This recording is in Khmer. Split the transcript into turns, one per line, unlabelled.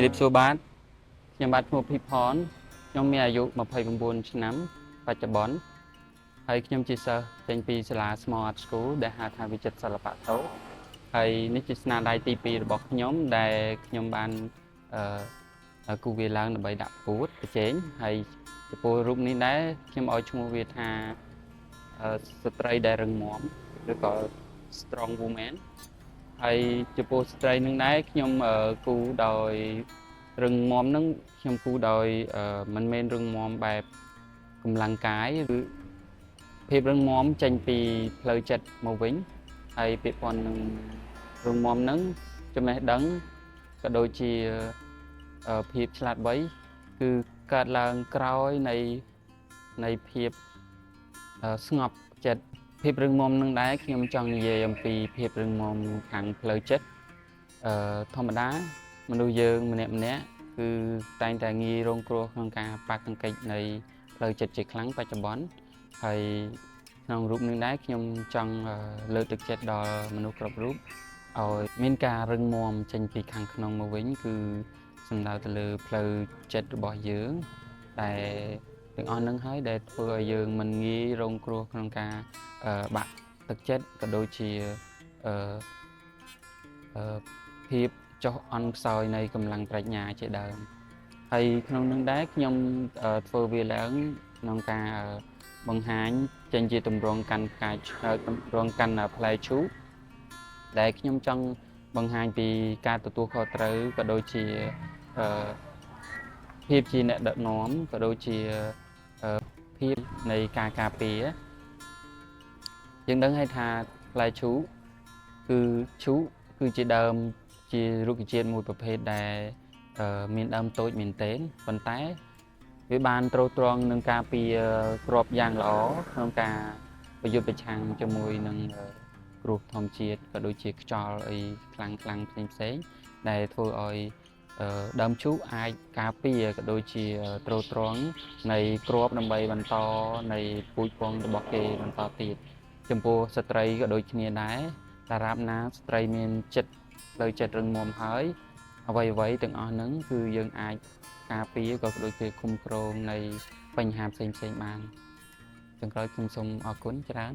ជ្រាបសួរបាទខ្ញុំបាទឈ្មោះភីផនខ្ញុំមានអាយុ29ឆ្នាំបច្ចុប្បន្នហើយខ្ញុំជាសិស្សចេញពីសាលា Small Art School ដែលហៅថាវិចិត្រសិល្បៈតូចហើយនេះជាស្នាដៃទី2របស់ខ្ញុំដែលខ្ញុំបានគូវាឡើងដើម្បីដាក់ពួតប្រជែងហើយចំពោះរូបនេះដែរខ្ញុំឲ្យឈ្មោះវាថាស្ត្រីដែលរឹងមាំឬក៏ Strong Woman ហើយចំពោះស្ត្រីនឹងដែរខ្ញុំគូដោយរឹងមាំនឹងខ្ញុំគូដោយមិនមែនរឹងមាំបែបកម្លាំងកាយឬភាពរឹងមាំចេញពីផ្លូវចិត្តមកវិញហើយពាក់ព័ន្ធនឹងរឹងមាំនឹងចំណេះដឹងក៏ដូចជាភាពឆ្លាតវៃគឺកើតឡើងក្រោយនៃភាពស្ងប់ចិត្តភាពរឹងមាំនឹងដែរខ្ញុំចង់និយាយអំពីភាពរឹងមាំខាងផ្លូវចិត្តធម្មតាមនុស្សយើងម្នាក់គឺតែងតែងាយរងគ្រោះក្នុងការប៉ះទង្គិចនៃផ្លូវចិត្តជាខ្លាំងបច្ចុប្បន្នហើយក្នុងរូបនេះដែរខ្ញុំចង់លើកទឹកចិត្តដល់មនុស្សគ្រប់រូបឲ្យមានការរឹងមាំចេញពីខាងក្នុងមកវិញគឺសំដៅទៅលើផ្លូវចិត្តរបស់យើងតែទាំងអស់នឹងហើយដែលធ្វើឲ្យយើងមិនងាយរងគ្រោះក្នុងការបាក់ទឹកចិត្តក៏ដូចជាភាពចុះអន់ខ្សោយនៃកម្លាំងប្រាជ្ញាជាដើមហើយក្នុងនោះដែរខ្ញុំធ្វើវាឡើងក្នុងការបង្ហាញចេញជាទម្រង់កាន់ផ្កាទម្រង់កាន់ផ្លែឈូកដែលខ្ញុំចង់បង្ហាញពីការទទួលខុសត្រូវក៏ដូចជាភាពជាអ្នកដឹកនាំក៏ដូចជាភាពនៃការការពារយើងដឹងហើយថាផ្លែឈូកគឺឈូកគឺជាដើមជារុក្ខជាតិមួយប្រភេទដែលមានដើមតូចមែនទែនប៉ុន្តែវាបានទ្រទ្រង់នឹងការពារគ្រាប់យ៉ាងល្អក្នុងការប្រយុទ្ធប្រឆាំងជាមួយនឹងគ្រោះធម្មជាតិក៏ដូចជាខ្យល់អីខ្លាំងផ្សេងដែលធ្វើឲ្យដើមឈូកអាចការពារក៏ដូចជាទ្រទ្រង់នៃគ្រាប់ដើម្បីបន្តនៃពូជពង្សរបស់គេបន្តទៀតចំពោះស្ត្រីក៏ដូចគ្នាដែរតារាបណាស្ត្រីមានចិត្តផ្លូវចិត្តរឹងមាំហើយអ្វីទាំងអស់ហ្នឹងគឺយើងអាចការពារក៏ដូចជាคุ้មគ្រងនៃបញ្ហាផ្សេងបានចុងក្រោយខ្ញុំសូមអរគុណច្រើន